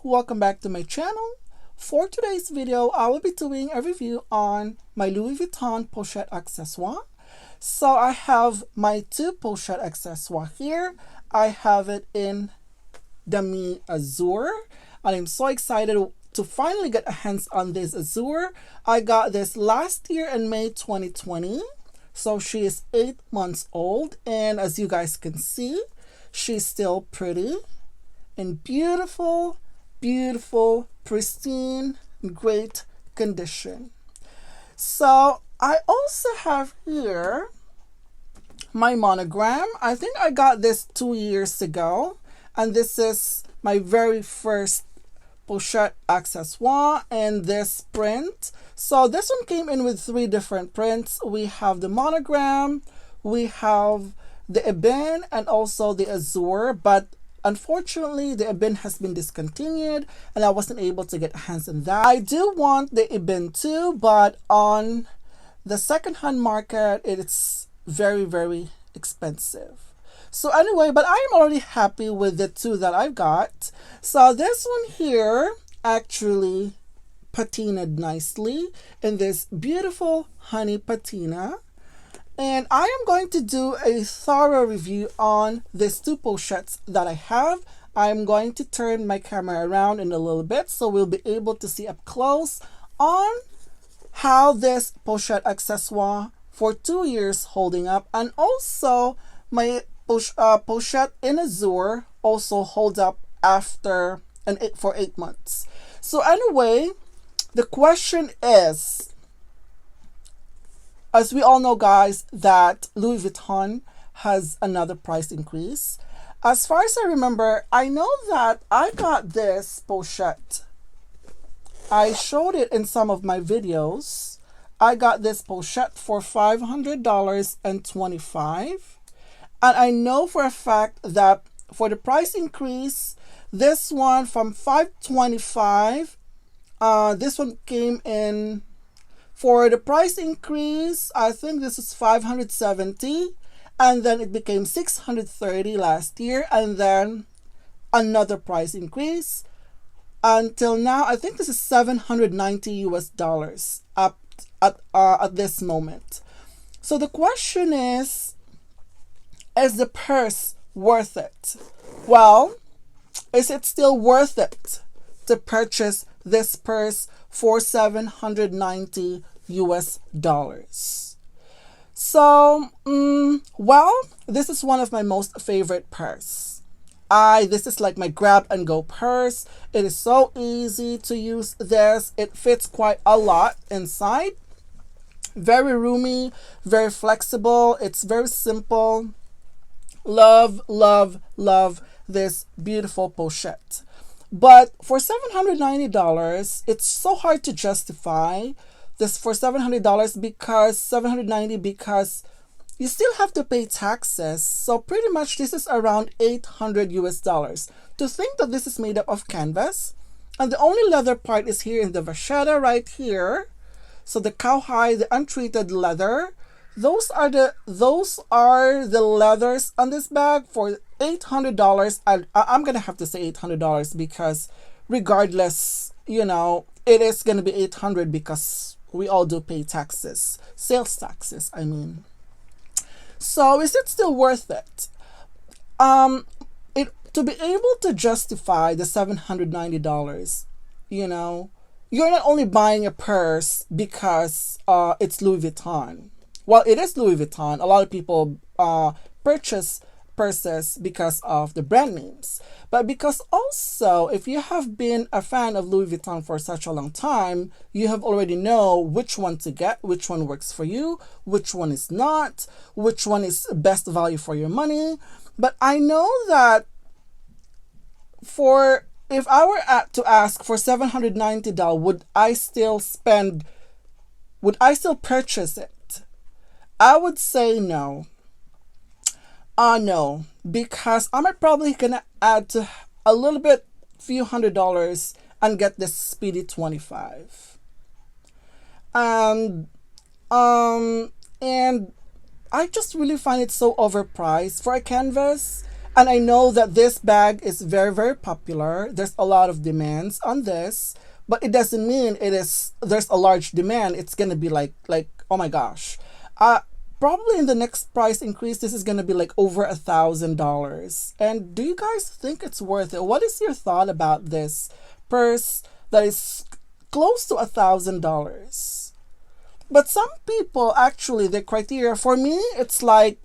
welcome back to my channel. For today's video, I will be doing a review on my Louis Vuitton Pochette Accessoire. So I have my two Pochette Accessoires here. I have it in demi azure, and I'm so excited to finally get a hands on this azure. I got this last year in May 2020. So she is 8 months old, and as you guys can see, she's still pretty in beautiful, pristine, great condition. So I also have here my monogram. I think I got this 2 years ago, and this is my very first Pochette accessoire in this print. So this one came in with 3 different prints. We have the monogram, we have the ebony, and also the azure, but unfortunately the ebony has been discontinued and I wasn't able to get hands on that. I do want the ebony too, but on the second-hand market it's very expensive. So anyway, but I'm already happy with the 2 that I've got. So this one here actually patinaed nicely in this beautiful honey patina. And I am going to do a thorough review on these 2 pochettes that I have. I'm going to turn my camera around in a little bit so we'll be able to see up close on how this Pochette accessoire for 2 years holding up, and also my Pochette in azure also holds up after for 8 months. So anyway, the question is, as we all know guys, that Louis Vuitton has another price increase. As far as I remember, I know that I got this Pochette. I showed it in some of my videos. I got this Pochette for $500.25. And I know for a fact that for the price increase, this one from $525, this one came in for the price increase. I think this is $570, and then it became $630 last year, and then another price increase until now. I think this is $790 up at this moment. So the question is the purse worth it? Well, is it still worth it to purchase this purse for $790? So, well, this is one of my most favorite purse. This is like my grab and go purse. It is so easy to use this. It fits quite a lot inside. Very roomy, very flexible. It's very simple. Love this beautiful pochette. But for $790, it's so hard to justify this for $700 because you still have to pay taxes. So pretty much this is around $800. To think that this is made up of canvas, and the only leather part is here in the vachetta right here. So the cowhide, the untreated leather, those are the leathers on this bag for $800. I'm gonna have to say $800 because regardless, you know, it is gonna be $800 because we all do pay taxes, sales taxes, I mean. So is it still worth it? To be able to justify the $790, you know, you're not only buying a purse because it's Louis Vuitton. Well, it is Louis Vuitton. A lot of people purchase purses because of the brand names. But because also, if you have been a fan of Louis Vuitton for such a long time, you have already know which one to get, which one works for you, which one is not, which one is best value for your money. But I know that if I were to ask for $790, would I still purchase it? I would say no. No, because I'm probably gonna add to a little bit, few $100s, and get this speedy 25. And I just really find it so overpriced for a canvas. And I know that this bag is very, very popular. There's a lot of demands on this, but it doesn't mean there's a large demand. It's gonna be like oh my gosh. Probably in the next price increase, this is gonna be like over $1,000. And do you guys think it's worth it? What is your thought about this purse that is close to $1,000? But some people actually, the criteria for me, it's like,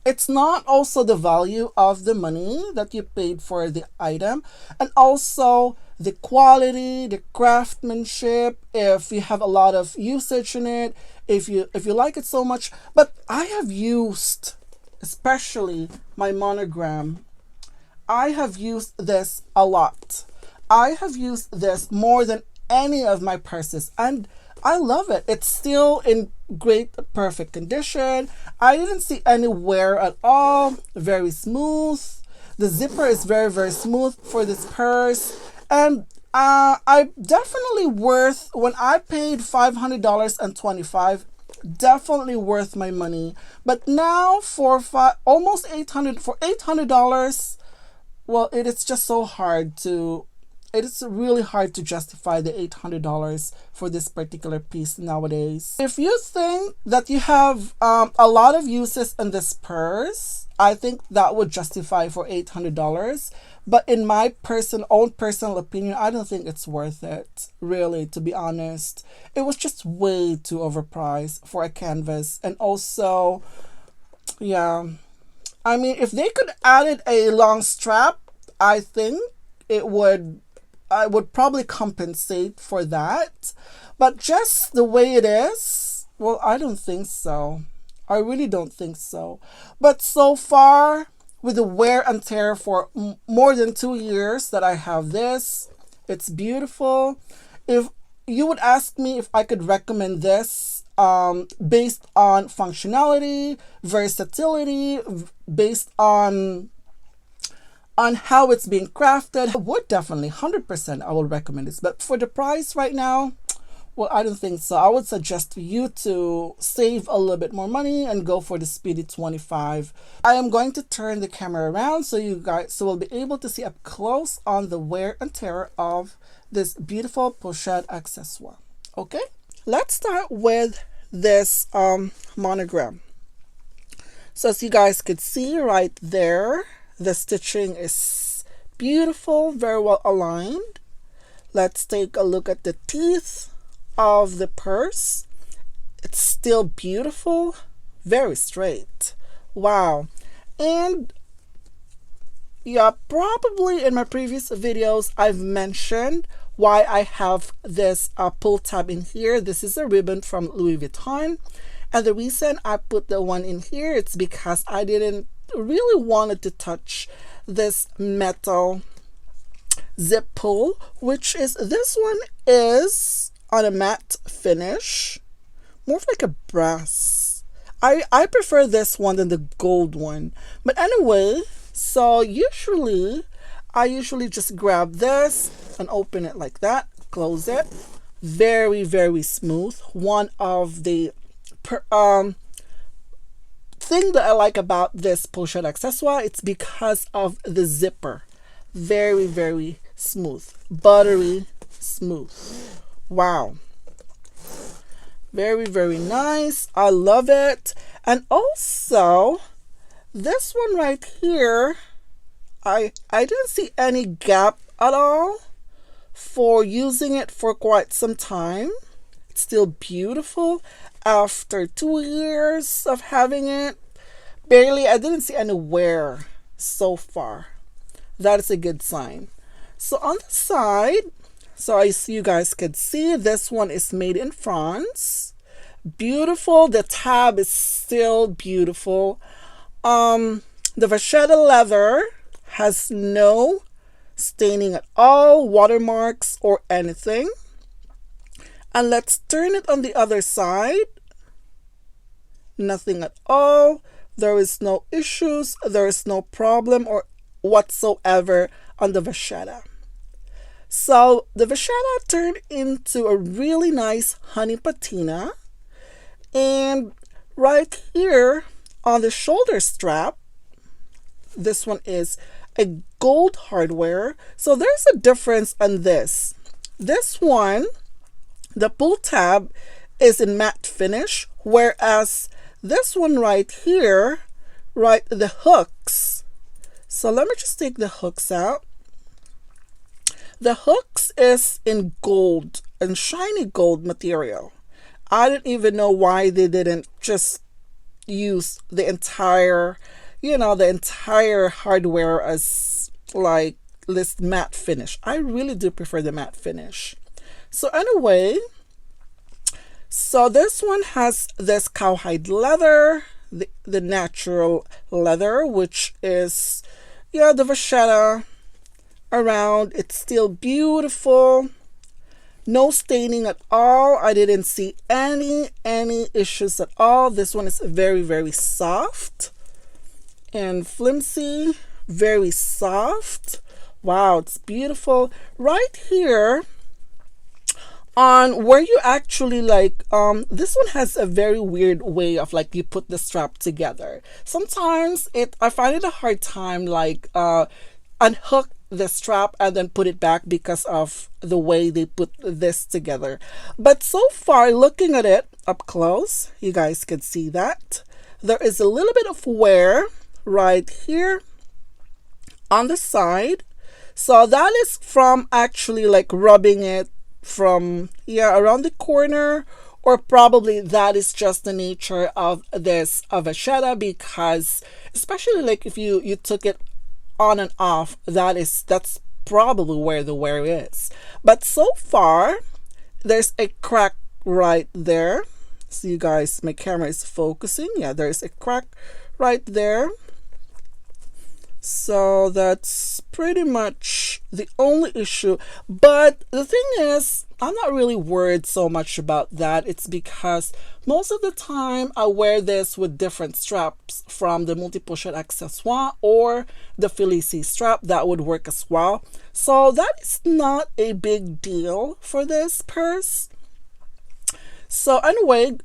it's not also the value of the money that you paid for the item, and also the quality, the craftsmanship, if you have a lot of usage in it, if you like it so much. But I have used, especially my Monogram, I have used this a lot. I have used this more than any of my purses, and I love it. It's still in great, perfect condition. I didn't see any wear at all. Very smooth. The zipper is very, very smooth for this purse. And I definitely worth, when I paid $500.25, definitely worth my money. But now for almost $800, well, it is just so hard to, it is really hard to justify the $800 for this particular piece nowadays. If you think that you have a lot of uses in this purse, I think that would justify for $800. But in my own personal opinion, I don't think it's worth it, really, to be honest. It was just way too overpriced for a canvas. And also, yeah, I mean, if they could added a long strap, I think I would probably compensate for that. But just the way it is, well, I don't think so. I really don't think so. But so far, with the wear and tear for more than 2 years that I have this, it's beautiful. If you would ask me if I could recommend this based on functionality, versatility, based on how it's being crafted, I would definitely 100% I will recommend this. But for the price right now, well, I don't think so. I would suggest you to save a little bit more money and go for the Speedy 25. I am going to turn the camera around so you guys will be able to see up close on the wear and tear of this beautiful Pochette accessoire. Okay, let's start with this Monogram. So as you guys could see right there, the stitching is beautiful, very well aligned. Let's take a look at the teeth of the purse. It's still beautiful, very straight. Wow. And yeah, probably in my previous videos I've mentioned why I have this pull tab in here. This is a ribbon from Louis Vuitton, and the reason I put the one in here, it's because I didn't really wanted to touch this metal zip pull, which is, this one is on a matte finish, more of like a brass. I prefer this one than the gold one. But anyway, so I usually just grab this and open it like that, close it. Very, very smooth. One of the thing that I like about this Pochette accessoire, it's because of the zipper. Very, very smooth, buttery smooth. Wow, very, very nice. I love it. And also this one right here, I didn't see any gap at all for using it for quite some time. It's still beautiful after 2 years of having it. Barely, I didn't see any wear so far. That is a good sign. So on the side, so you guys could see, this one is made in France. Beautiful. The tab is still beautiful. The vachetta leather has no staining at all, watermarks or anything. And let's turn it on the other side. Nothing at all. There is no issues. There is no problem or whatsoever on the vachetta. So the vachetta turned into a really nice honey patina. And right here on the shoulder strap, This one is a gold hardware. So there's a difference on this. This one, the pull tab is in matte finish, whereas this one right here, right, the hooks. So let me just take the hooks out. The hooks is in gold and shiny gold material. I didn't even know why they didn't just use the entire, the entire hardware as like this matte finish. I really do prefer the matte finish. So anyway, so this one has this cowhide leather, the natural leather, which is, the vachetta around. It's still beautiful. No staining at all. I didn't see any issues at all. This one is very, very soft and flimsy. Very soft. Wow, it's beautiful. Right here, on where you actually this one has a very weird way of like you put the strap together. Sometimes I find it a hard time unhook the strap and then put it back because of the way they put this together. But so far, looking at it up close, you guys can see that there is a little bit of wear right here on the side. So that is from actually like rubbing it from around the corner, or probably that is just the nature of this vachetta, because especially like if you took it on and off, that's probably where the wear is. But so far there's a crack right there. So you guys, my camera is focusing. Yeah, there's a crack right there. So that's pretty much the only issue. But the thing is, I'm not really worried so much about that. It's because most of the time I wear this with different straps from the Pochette Accessoires or the Felicie strap. That would work as well. So that is not a big deal for this purse. So anyway,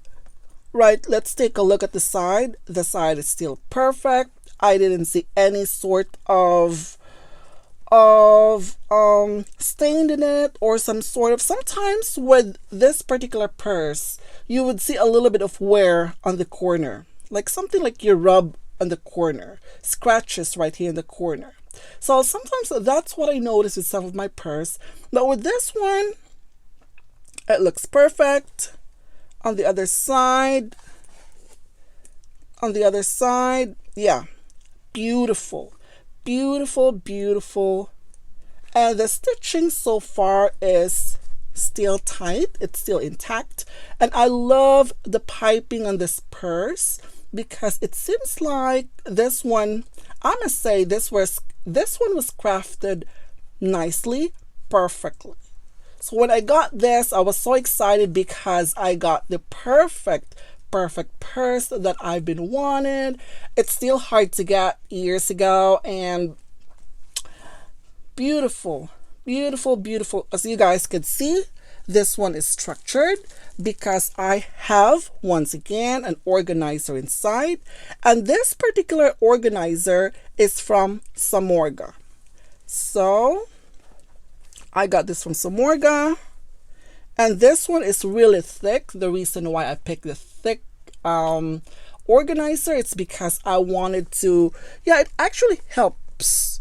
right, let's take a look at the side. The side is still perfect. I didn't see any sort of stain in it, or some sort of, sometimes with this particular purse you would see a little bit of wear on the corner, like something like you rub on the corner, scratches right here in the corner. So sometimes that's what I notice with some of my purse, but with this one it looks perfect. On the other side, yeah, beautiful, beautiful, beautiful. And the stitching so far is still tight. It's still intact. And I love the piping on this purse, because it seems like this one, I must say, this one was crafted nicely, perfectly. So when I got this, I was so excited because I got the perfect purse that I've been wanting. It's still hard to get years ago, and beautiful, beautiful, beautiful. As you guys can see, this one is structured because I have, once again, an organizer inside, and this particular organizer is from Samorga. So I got this from Samorga, and this one is really thick. The reason why I picked the thick organizer, it's because I wanted to, it actually helps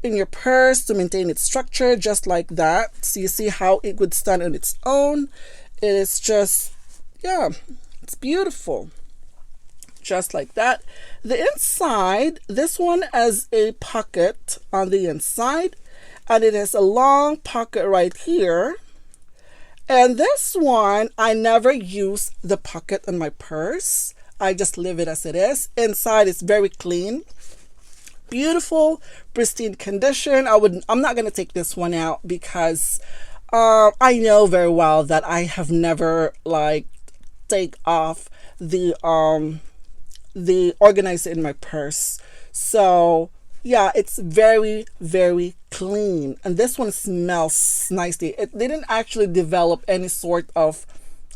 in your purse to maintain its structure, just like that. So you see how it would stand on its own. It is just, it's beautiful, just like that. The inside, this one has a pocket on the inside, and it has a long pocket right here. And this one, I never use the pocket on my purse. I just leave it as it is. Inside is very clean, beautiful, pristine condition. I'm not going to take this one out because I know very well that I have never take off the organizer in my purse. So yeah, it's very, very clean. And this one smells nicely. It didn't actually develop any sort of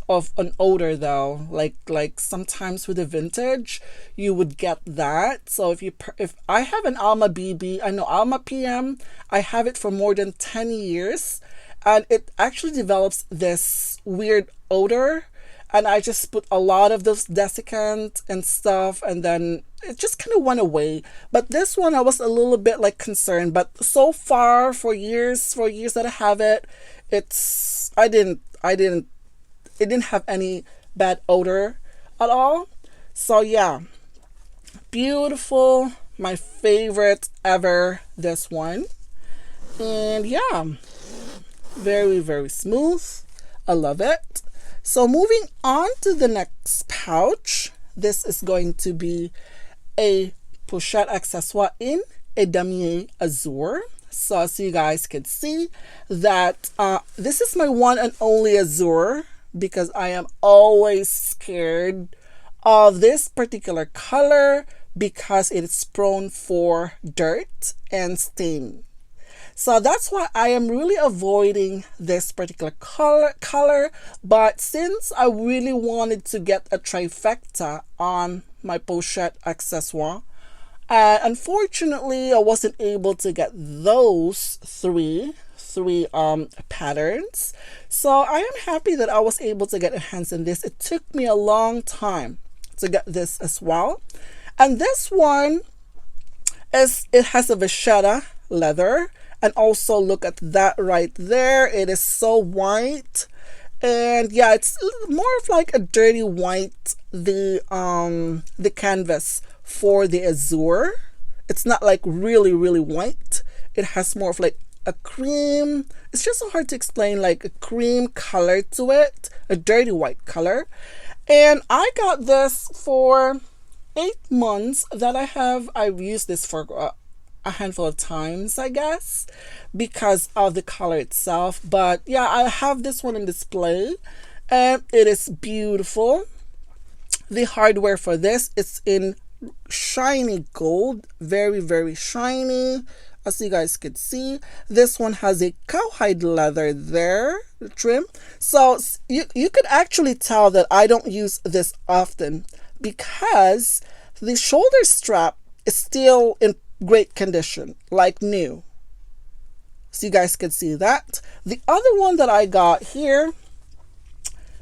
of an odor though. Like sometimes with the vintage, you would get that. So if I have an Alma BB, I know Alma PM, I have it for more than 10 years, and it actually develops this weird odor. And I just put a lot of those desiccant and stuff, and then it just kind of went away. But this one I was a little bit like concerned, but so far for years that I have it, it didn't have any bad odor at all. So yeah, beautiful, my favorite ever, this one. And yeah, very, very smooth. I love it. So moving on to the next pouch, this is going to be a Pochette Accessoire in a damier azure. So you guys can see that this is my one and only azure, because I am always scared of this particular color because it is prone for dirt and stain. So that's why I am really avoiding this particular color. But since I really wanted to get a trifecta on my Pochette Accessoire, unfortunately I wasn't able to get those three patterns. So I am happy that I was able to get a hands on this. It took me a long time to get this as well. And this one it has a vachetta leather. And also look at that right there. It is so white. And yeah, it's more of like a dirty white, the canvas for the azure. It's not like really, really white. It has more of like a cream. It's just so hard to explain, like a cream color to it, a dirty white color. And I got this for 8 months that I've used this for a handful of times, I guess, because of the color itself. But yeah, I have this one in display and it is beautiful. The hardware for this is in shiny gold, very, very shiny, as you guys could see. This one has a cowhide leather there, the trim. So you could actually tell that I don't use this often because the shoulder strap is still in great condition, like new. So you guys can see that. The other one that I got here,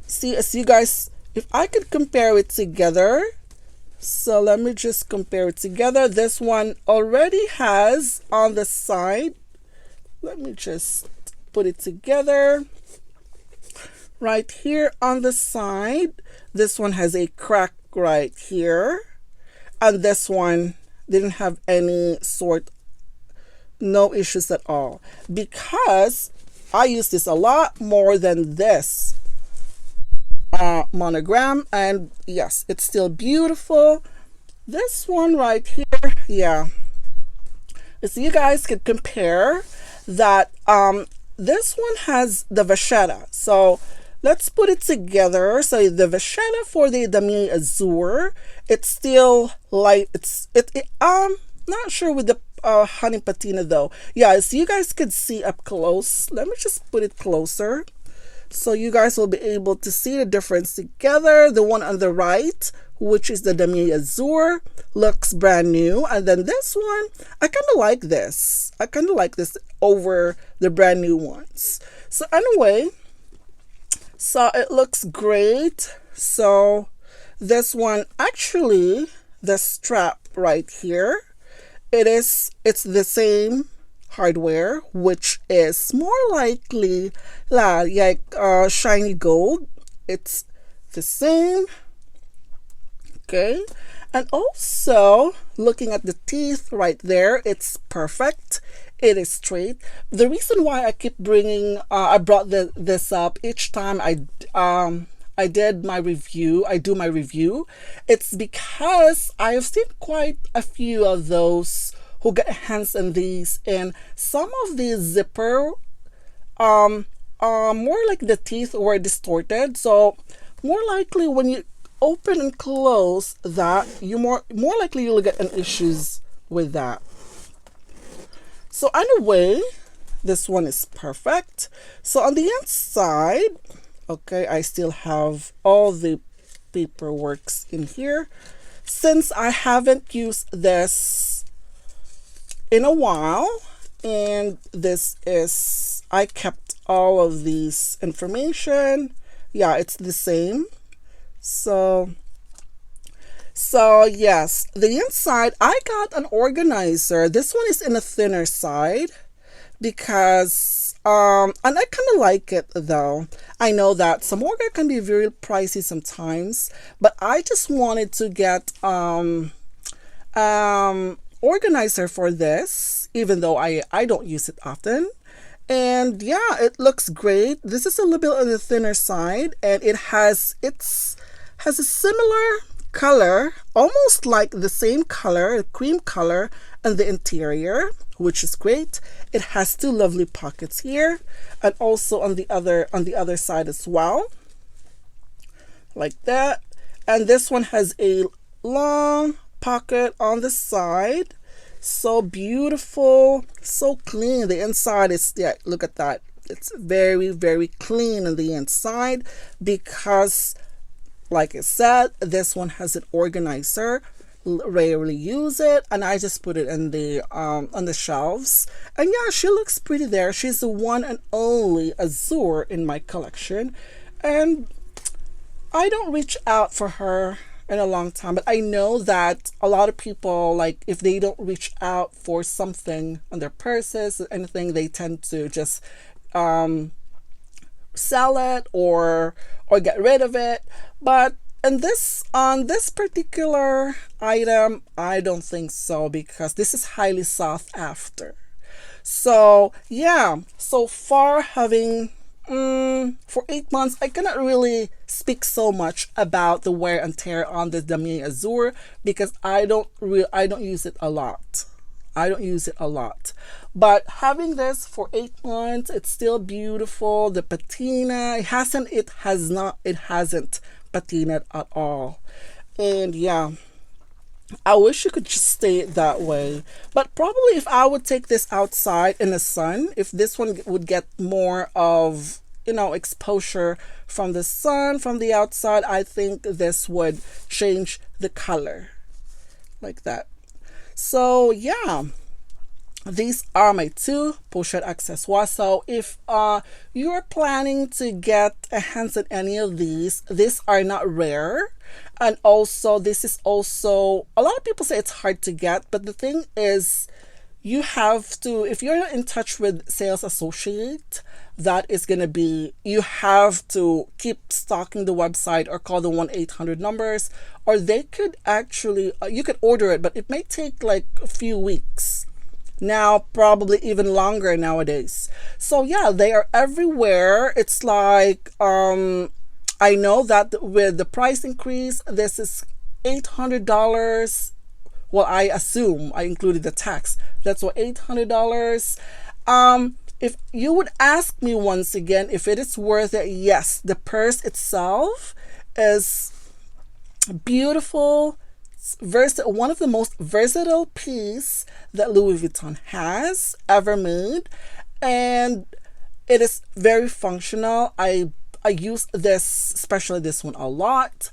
see, as you guys, if I could compare it together, so let me just compare it together. This one already has on the side, let me just put it together right here on the side. This one has a crack right here, and this one didn't have any no issues at all, because I use this a lot more than this monogram. And yes, it's still beautiful. This one right here, yeah, so you guys could compare that. This one has the vachetta, so let's put it together. So the vachetta for the damier azure, it's still light. Not sure with the honey patina though. Yeah, so you guys could see up close. Let me just put it closer so you guys will be able to see the difference together. The one on the right, which is the damier azure, looks brand new, and then this one, I kind of like this. I kind of like this over the brand new ones. So anyway, so it looks great. So this one, actually, the strap right here, it's the same hardware, which is more likely like shiny gold. It's the same. Okay, and also looking at the teeth right there, it's perfect. It is straight. The reason why I keep bringing I brought this up each time I did my review, I do my review, it's because I have seen quite a few of those who get hands on these, and some of the zipper more like the teeth were distorted. So more likely when you open and close that, you more likely you'll get an issues with that. So anyway, this one is perfect. So on the inside, Okay, I still have all the paperworks in here. Since I haven't used this in a while, and this is, I kept all of these information. Yeah, it's the same. So yes, the inside, I got an organizer. This one is in a thinner side because and I kind of like it though. I know that some organ can be very pricey sometimes, but I just wanted to get organizer for this, even though I don't use it often. And yeah, it looks great. This is a little bit on the thinner side, and has a similar color, almost like the same color, cream color, on the interior, which is great. It has two lovely pockets here, and also on the other side as well, like that. And this one has a long pocket on the side. So beautiful, so clean. The inside is, yeah, look at that. It's very, very clean on the inside because, like I said, this one has an organizer. Rarely use it, and I just put it in the on the shelves. And yeah, she looks pretty there. She's the one and only Azure in my collection, and I don't reach out for her in a long time, but I know that a lot of people, like, if they don't reach out for something on their purses or anything, they tend to just sell it or get rid of it. But on this particular item, I don't think so, because this is highly sought after. So yeah, so far, having for 8 months, I cannot really speak so much about the wear and tear on the Damier Azure because I don't use it a lot. I don't use it a lot. But having this for 8 months, it's still beautiful. The patina, it hasn't patinaed at all. And yeah, I wish you could just stay that way. But probably if I would take this outside in the sun, if this one would get more of, exposure from the sun, from the outside, I think this would change the color like that. So yeah, these are my two Pochette Accessoires. So if you're planning to get a hands on any of these are not rare. And also, this is also, a lot of people say it's hard to get, but the thing is, you have to, if you're in touch with sales associate, that is going to be, you have to keep stalking the website or call the 1-800 numbers, or they could actually, you could order it, but it may take like a few weeks. Now, probably even longer nowadays. So yeah, they are everywhere. It's like, I know that with the price increase, this is $800. Well, I assume I included the tax. That's what, $800. If you would ask me once again if it is worth it, yes. The purse itself is beautiful. One of the most versatile piece that Louis Vuitton has ever made, and it is very functional. I use this, especially this one, a lot.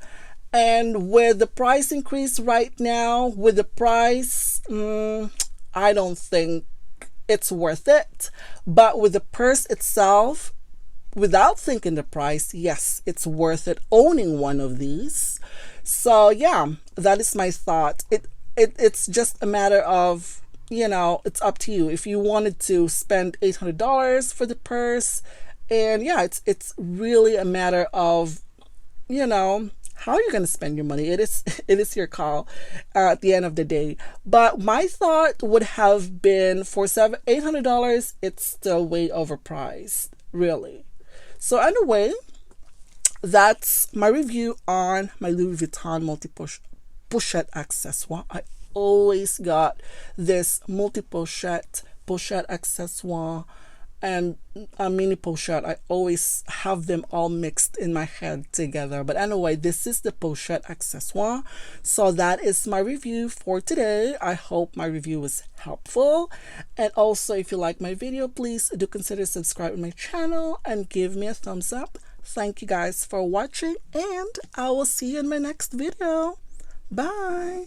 And with the price increase right now, with the price, I don't think it's worth it. But with the purse itself, without thinking the price, yes, it's worth it owning one of these. So yeah, that is my thought. It's just a matter of, it's up to you. If you wanted to spend $800 for the purse, and yeah, it's really a matter of, how you're going to spend your money. It is your call at the end of the day. But my thought would have been for $800, it's still way overpriced, really. So anyway, that's my review on my Louis Vuitton Pochette Accessoire. I always got this Pochette Accessoire and a mini pochette. I always have them all mixed in my head together. But anyway, this is the Pochette Accessoire. So that is my review for today. I hope my review was helpful. And also, if you like my video, please do consider subscribing to my channel and give me a thumbs up. Thank you guys for watching, and I will see you in my next video. Bye.